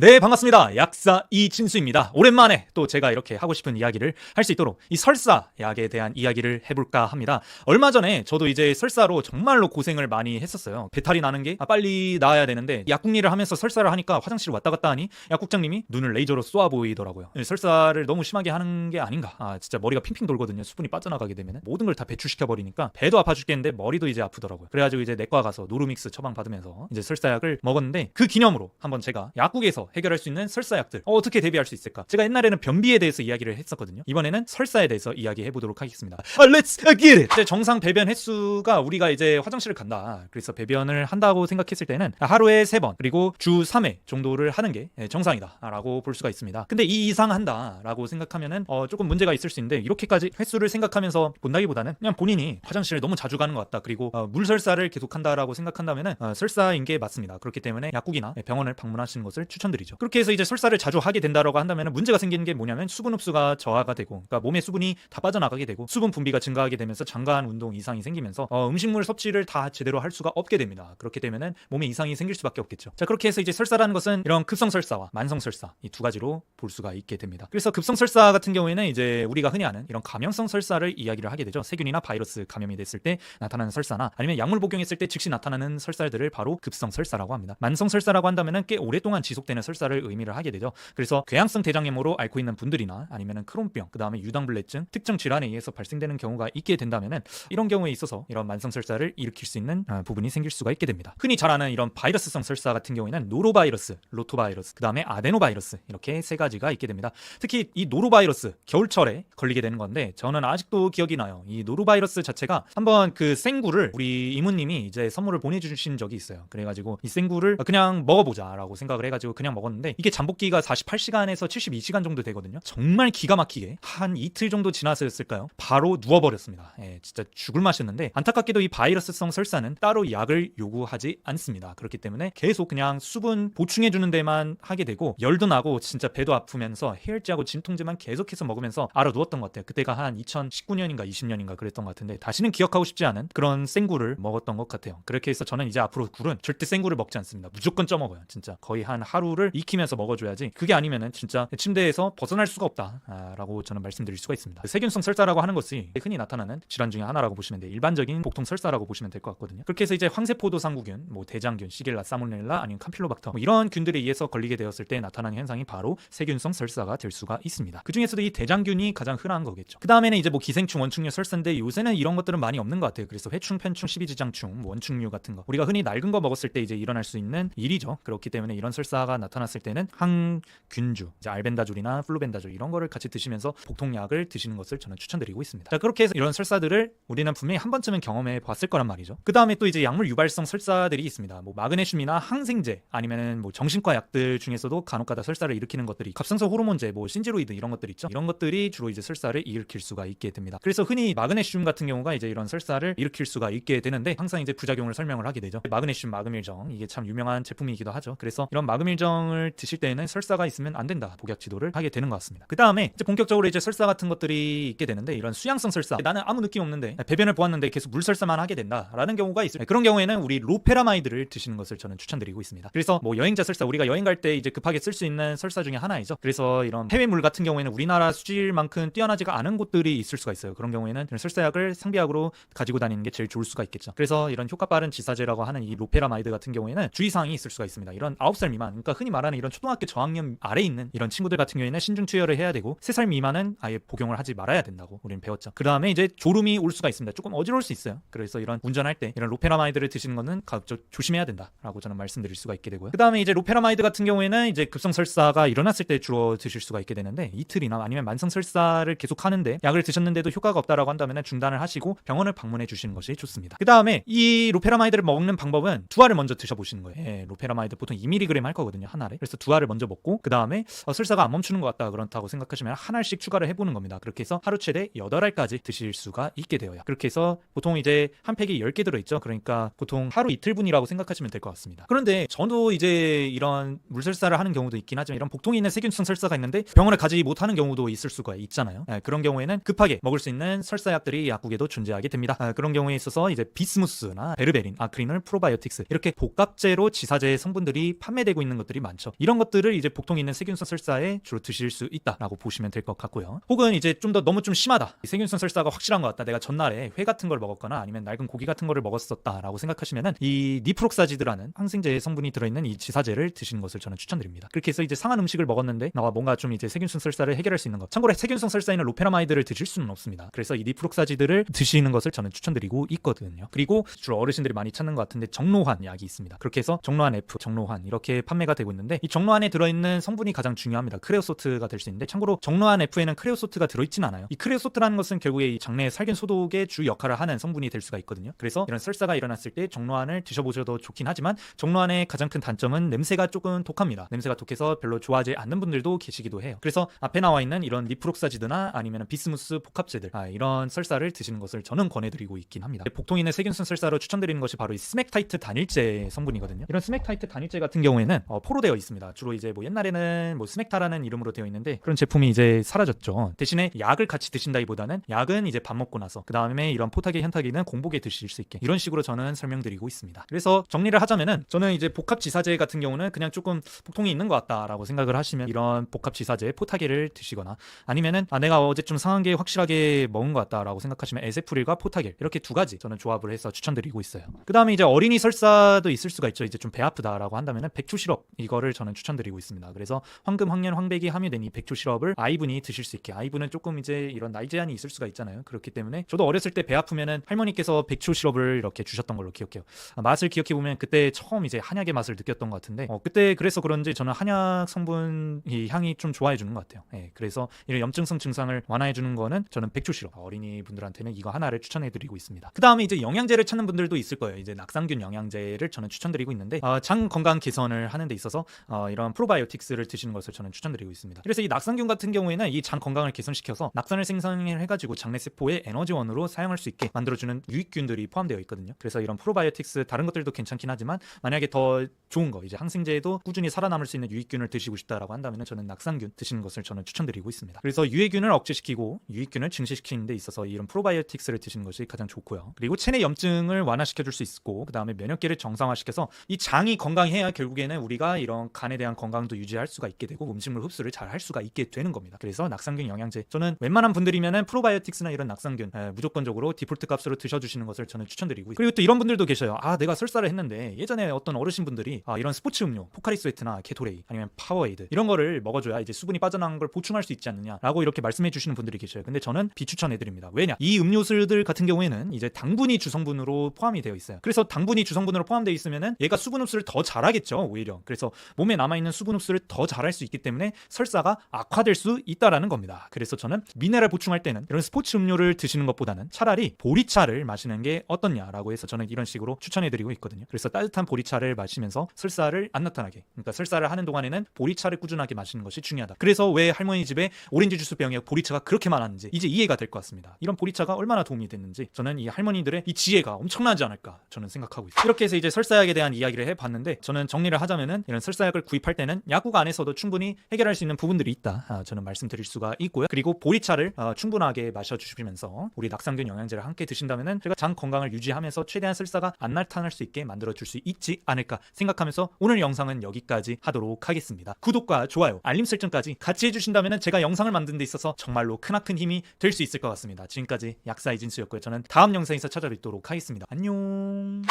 네, 반갑습니다. 약사 이진수입니다. 오랜만에 또 제가 이렇게 하고 싶은 이야기를 할 수 있도록 이 설사 약에 대한 이야기를 해볼까 합니다. 얼마 전에 저도 이제 설사로 정말로 고생을 많이 했었어요. 배탈이 나는 게 빨리 나아야 되는데 약국일을 하면서 설사를 하니까 화장실 왔다 갔다 하니 약국장님이 눈을 레이저로 쏘아 보이더라고요. 설사를 너무 심하게 하는 게 아닌가. 진짜 머리가 핑핑 돌거든요. 수분이 빠져나가게 되면 모든 걸 다 배출시켜 버리니까 배도 아파 죽겠는데 머리도 이제 아프더라고요. 그래가지고 이제 내과 가서 노르믹스 처방 받으면서 이제 설사약을 먹었는데 그 기념으로 한번 제가 약국에서 해결할 수 있는 설사약들 어떻게 대비할 수 있을까? 제가 옛날에는 변비에 대해서 이야기를 했었거든요. 이번에는 설사에 대해서 이야기해 보도록 하겠습니다. Let's get it! 이제 정상 배변 횟수가 우리가 이제 화장실을 간다. 그래서 배변을 한다고 생각했을 때는 하루에 3번 그리고 주 3회 정도를 하는 게 정상이다라고 볼 수가 있습니다. 근데 이 이상 한다라고 생각하면은 조금 문제가 있을 수 있는데 이렇게까지 횟수를 생각하면서 본다기보다는 그냥 본인이 화장실을 너무 자주 가는 것 같다. 그리고 물설사를 계속한다라고 생각한다면은 설사인 게 맞습니다. 그렇기 때문에 약국이나 병원을 방문하시는 것을 추천드립니다. 그렇게 해서 이제 설사를 자주 하게 된다라고 한다면 문제가 생기는 게 뭐냐면 수분 흡수가 저하가 되고, 그러니까 몸의 수분이 다 빠져나가게 되고 수분 분비가 증가하게 되면서 장관 운동 이상이 생기면서 음식물 섭취를 다 제대로 할 수가 없게 됩니다. 그렇게 되면은 몸에 이상이 생길 수밖에 없겠죠. 자, 그렇게 해서 이제 설사라는 것은 이런 급성 설사와 만성 설사 이 두 가지로 볼 수가 있게 됩니다. 그래서 급성 설사 같은 경우에는 이제 우리가 흔히 아는 이런 감염성 설사를 이야기를 하게 되죠. 세균이나 바이러스 감염이 됐을 때 나타나는 설사나 아니면 약물 복용했을 때 즉시 나타나는 설사들을 바로 급성 설사라고 합니다. 만성 설사라고 한다면은 꽤 오랫동안 지속되는 설사를 의미를 하게 되죠. 그래서 궤양성 대장염으로 앓고 있는 분들이나 아니면은 크론병, 그 다음에 유당불내증, 특정 질환에 의해서 발생되는 경우가 있게 된다면은 이런 경우에 있어서 이런 만성 설사를 일으킬 수 있는 부분이 생길 수가 있게 됩니다. 흔히 잘 아는 이런 바이러스성 설사 같은 경우에는 노로바이러스, 로토바이러스, 그 다음에 아데노바이러스 이렇게 세 가지가 있게 됩니다. 특히 이 노로바이러스 겨울철에 걸리게 되는 건데 저는 아직도 기억이 나요. 이 노로바이러스 자체가 한번 그 생구를 우리 이모님이 이제 선물을 보내주신 적이 있어요. 그래가지고 이 생구를 그냥 먹어보자라고 생각을 해가지고 그냥 먹었는데 이게 잠복기가 48시간에서 72시간 정도 되거든요. 정말 기가 막히게 한 이틀 정도 지나서였을까요? 바로 누워버렸습니다. 진짜 죽을 맛이었는데 안타깝게도 이 바이러스성 설사는 따로 약을 요구하지 않습니다. 그렇기 때문에 계속 그냥 수분 보충해주는 데만 하게 되고 열도 나고 진짜 배도 아프면서 해열제하고 진통제만 계속해서 먹으면서 알아 누웠던 것 같아요. 그때가 한 2019년인가 20년인가 그랬던 것 같은데 다시는 기억하고 싶지 않은 그런 생구를 먹었던 것 같아요. 그렇게 해서 저는 이제 앞으로 굴은 절대 생구를 먹지 않습니다. 무조건 쪄먹어요. 진짜 거의 한 하루를 익히면서 먹어줘야지 그게 아니면은 진짜 침대에서 벗어날 수가 없다라고 저는 말씀드릴 수가 있습니다. 세균성 설사라고 하는 것이 흔히 나타나는 질환 중에 하나라고 보시면 돼요. 일반적인 복통 설사라고 보시면 될 것 같거든요. 그렇게 해서 이제 황세포도 상구균, 뭐 대장균, 시겔라, 사모넬라 아니면 캄필로박터 이런 균들에 의해서 걸리게 되었을 때 나타나는 현상이 바로 세균성 설사가 될 수가 있습니다. 그 중에서도 이 대장균이 가장 흔한 거겠죠. 그 다음에는 이제 뭐 기생충, 원충류 설사인데 요새는 이런 것들은 많이 없는 것 같아요. 그래서 회충, 편충, 십이지장충, 뭐 원충류 같은 거 우리가 흔히 낡은 거 먹었을 때 이제 일어날 수 있는 일이죠. 그렇기 때문에 이런 설사가 나타났을 때는 항균주, 이제 알벤다졸이나 플루벤다졸 이런 거를 같이 드시면서 복통약을 드시는 것을 저는 추천드리고 있습니다. 자, 그렇게 해서 이런 설사들을 우리는 분명히 한 번쯤은 경험해 봤을 거란 말이죠. 그 다음에 또 이제 약물 유발성 설사들이 있습니다. 뭐 마그네슘이나 항생제 아니면은 뭐 정신과 약들 중에서도 간혹가다 설사를 일으키는 것들이 갑상선 호르몬제, 뭐 신지로이드 이런 것들 있죠. 이런 것들이 주로 이제 설사를 일으킬 수가 있게 됩니다. 그래서 흔히 마그네슘 같은 경우가 이제 이런 설사를 일으킬 수가 있게 되는데 항상 이제 부작용을 설명을 하게 되죠. 마그네슘 마금일정 이게 참 유명한 제품이기도 하죠. 그래서 이런 마금일정을 드실 때에는 설사가 있으면 안 된다 복약 지도를 하게 되는 것 같습니다. 그 다음에 이제 본격적으로 이제 설사 같은 것들이 있게 되는데 이런 수양성 설사, 나는 아무 느낌 없는데 배변을 보았는데 계속 물설사만 하게 된다라는 경우가 있어요. 그런 경우에는 우리 로페라마이드를 드시는 것을 저는 추천드리고 있습니다. 그래서 뭐 여행자 설사, 우리가 여행 갈 때 이제 급하게 쓸 수 있는 설사 중에 하나이죠. 그래서 이런 해외물 같은 경우에는 우리나라 수질만큼 뛰어나지가 않은 곳들이 있을 수가 있어요. 그런 경우에는 설사약을 상비약으로 가지고 다니는 게 제일 좋을 수가 있겠죠. 그래서 이런 효과 빠른 지사제라고 하는 이 로페라마이드 같은 경우에는 주의사항이 있을 수가 있습니다. 이런 9살 미만, 그러니까 흔히 말하는 이런 초등학교 저학년 아래 있는 이런 친구들 같은 경우에는 신중 투여를 해야 되고 3살 미만은 아예 복용을 하지 말아야 된다고 우리는 배웠죠. 그 다음에 이제 졸음이 올 수가 있습니다. 조금 어지러울 수 있어요. 그래서 이런 운전할 때 이런 로페라마이드를 드시는 거는 가급적 조심해야 된다라고 저는 말씀드릴 수가 있게 되고요. 그 다음에 이제 로페라마이드 같은 경우에는 이제 급성 설사가 일어났을 때 주로 드실 수가 있게 되는데 이틀이나 아니면 만성 설사를 계속 하는데 약을 드셨는데도 효과가 없다라고 한다면 중단을 하시고 병원을 방문해 주시는 것이 좋습니다. 그 다음에 이 로페라마이드를 먹는 방법은 2알을 먼저 드셔보시는 거예요. 로페라마이드 보통 2mg 할 거거든요, 한 알에. 그래서 2알을 먼저 먹고 그 다음에 설사가 안 멈추는 것 같다 그렇다고 생각하시면 한 알씩 추가를 해보는 겁니다. 그렇게 해서 하루 최대 8알까지 드실 수가 있게 되어요. 그렇게 해서 보통 이제 한 팩이 10개 들어있죠. 그러니까 보통 하루 이틀분이라고 생각하시면 될 것 같습니다. 그런데 저도 이제 이런 물설사를 하는 경우도 있긴 하지만 이런 복통이 있는 세균성 설사가 있는데 병원에 가지 못하는 경우도 있을 수가 있잖아요. 그런 경우에는 급하게 먹을 수 있는 설사약들이 약국에도 존재하게 됩니다. 그런 경우에 있어서 이제 비스무스나 베르베린, 아크리놀, 프로바이오틱스 이렇게 복합제로 지사제 성분들이 판매되고 있는 것들이 많죠. 이런 것들을 이제 복통 있는 세균성 설사에 주로 드실 수 있다라고 보시면 될 것 같고요. 혹은 이제 좀 더 너무 좀 심하다, 세균성 설사가 확실한 것 같다, 내가 전날에 회 같은 걸 먹었거나 아니면 낡은 고기 같은 거를 먹었었다라고 생각하시면은 이 니프록사지드라는 항생제 성분이 들어있는 이 지사제를 드시는 것을 저는 추천드립니다. 그렇게 해서 이제 상한 음식을 먹었는데 뭔가 좀 이제 세균성 설사를 해결할 수 있는 것, 참고로 세균성 설사에는 로페라마이드를 드실 수는 없습니다. 그래서 이 니프록사지드를 드시는 것을 저는 추천드리고 있거든요. 그리고 주로 어르신들이 많이 찾는 것 같은데 정로환 약이 있습니다. 그렇게 해서 정로환 F, 정로환 이렇게 판매가 되고 있는데, 이 정로환에 들어있는 성분이 가장 중요합니다. 크레오소트가 될 수 있는데, 참고로 정로환 F에는 크레오소트가 들어있진 않아요. 이 크레오소트라는 것은 결국에 이 장내 살균 소독의 주 역할을 하는 성분이 될 수가 있거든요. 그래서 이런 설사가 일어났을 때 정로환을 드셔보셔도 좋긴 하지만, 정로환의 가장 큰 단점은 냄새가 조금 독합니다. 냄새가 독해서 별로 좋아하지 않는 분들도 계시기도 해요. 그래서 앞에 나와 있는 이런 니프록사지드나 아니면 비스무스 복합제들, 이런 설사를 드시는 것을 저는 권해드리고 있긴 합니다. 복통 있는 세균성 설사로 추천드리는 것이 바로 이 스맥타이트 단일제 성분이거든요. 이런 스맥타이트 단일제 같은 경우에는 포로되어 있습니다. 주로 이제 옛날에는 스맥타라는 이름으로 되어 있는데, 그런 제품이 이제 사라졌죠. 대신에 약을 같이 드신다기보다는 약은 이제 밥 먹고 나서, 그 다음에 이런 포타기, 현타기는 공복에 드실 수 있게, 이런 식으로 저는 설명드리고 있습니다. 그래서 정리를 하자면은, 저는 이제 복합지사제 같은 경우는 그냥 조금 복통이 있는 것 같다라고 생각을 하시면 이런 복합지사제 포타기를 드시거나, 아니면은 내가 어제 좀 상한 게 확실하게 먹은 것 같다라고 생각하시면 에세프릴과 포타길, 이렇게 두 가지 저는 조합을 해서 추천드리고 있어요. 그 다음에 이제 어린이 설사도 있을 수가 있죠. 이제 좀 배 아프다라고 한다면은 백초 시럽, 이거를 저는 추천드리고 있습니다. 그래서 황금, 황련, 황백이 함유된 이 백초 시럽을 아이분이 드실 수 있게, 아이분은 조금 이제 이런 나이 제한이 있을 수가 있잖아요. 그렇기 때문에 저도 어렸을 때 배 아프면은 할머니께서 백초 시럽을 이렇게 주셨던 걸로 기억해요. 맛을 기억해 보면 그때 처음 이제 한약의 맛을 느꼈던 것 같은데, 그때 그래서 그런지 저는 한약 성분 이 향이 좀 좋아해 주는 것 같아요. 그래서 이런 염증성 증상을 완화해 주는 거는 저는 백초 시럽, 어린이 분들한테는 이거 하나를 추천해 드리고 있습니다. 그 다음에 이제 영양제를 찾는 분들도 있을 거예요. 이제 낙상균 영양제를 저는 추천드리고 있는데, 장 건강 개선을 하는 데 있어서 이런 프로바이오틱스를 드시는 것을 저는 추천드리고 있습니다. 그래서 이 낙상균 같은 경우에는 이 장 건강을 개선시켜서 낙산을 생성을 해가지고 장내 세포의 에너지원으로 사용할 수 있게 만들어주는 유익균들이 포함되어 있거든요. 그래서 이런 프로바이오틱스 다른 것들도 괜찮긴 하지만, 만약에 더 좋은 거, 이제 항생제에도 꾸준히 살아남을 수 있는 유익균을 드시고 싶다라고 한다면 저는 낙상균 드시는 것을 저는 추천드리고 있습니다. 그래서 유해균을 억제시키고 유익균을 증식시키는 데 있어서 이런 프로바이오틱스를 드시는 것이 가장 좋고요. 그리고 체내 염증을 완화시켜줄 수 있고, 그 다음에 면역계를 정상화시켜서 이 장이 건강해야 결국에는 우리가 이런 간에 대한 건강도 유지할 수가 있게 되고 음식물 흡수를 잘 할 수가 있게 되는 겁니다. 그래서 낙상균 영양제, 저는 웬만한 분들이면은 프로바이오틱스나 이런 낙상균 무조건적으로 디폴트 값으로 드셔주시는 것을 저는 추천드리고, 그리고 또 이런 분들도 계셔요. 내가 설사를 했는데 예전에 어떤 어르신분들이 이런 스포츠 음료 포카리 스웨트나 게토레이 아니면 파워에이드 이런 거를 먹어줘야 이제 수분이 빠져나간 걸 보충할 수 있지 않느냐라고 이렇게 말씀해 주시는 분들이 계셔요. 근데 저는 비추천해드립니다. 왜냐, 이 음료수들 같은 경우에는 이제 당분이 주성분으로 포함이 되어 있어요. 그래서 당분이 주성분으로 포함되어 있으면은 얘가 수분 흡수를 더 잘하겠죠, 오히려. 그래서 몸에 남아있는 수분 흡수를 더 잘할 수 있기 때문에 설사가 악화될 수 있다라는 겁니다. 그래서 저는 미네랄 보충할 때는 이런 스포츠 음료를 드시는 것보다는 차라리 보리차를 마시는 게 어떻냐라고 해서 저는 이런 식으로 추천해드리고 있거든요. 그래서 따뜻한 보리차를 마시면서 설사를 안 나타나게, 그러니까 설사를 하는 동안에는 보리차를 꾸준하게 마시는 것이 중요하다. 그래서 왜 할머니 집에 오렌지 주스 병에 보리차가 그렇게 많았는지 이제 이해가 될 것 같습니다. 이런 보리차가 얼마나 도움이 됐는지 저는 이 할머니들의 이 지혜가 엄청나지 않을까 저는 생각하고 있어요. 이렇게 해서 이제 설사약에 대한 이야기를 해봤는데, 저는 정리를 하자면은 이런 설사약을 구입할 때는 약국 안에서도 충분히 해결할 수 있는 부분들이 있다, 저는 말씀드릴 수가 있고요. 그리고 보리차를 충분하게 마셔주시면서 우리 낙상균 영양제를 함께 드신다면은 제가 장 건강을 유지하면서 최대한 설사가 안 나타날 수 있게 만들어줄 수 있지 않을까 생각하면서 오늘 영상은 여기까지 하도록 하겠습니다. 구독과 좋아요, 알림 설정까지 같이 해주신다면은 제가 영상을 만드는 데 있어서 정말로 크나큰 힘이 될 수 있을 것 같습니다. 지금까지 약사 이진수였고요. 저는 다음 영상에서 찾아뵙도록 하겠습니다. 안녕.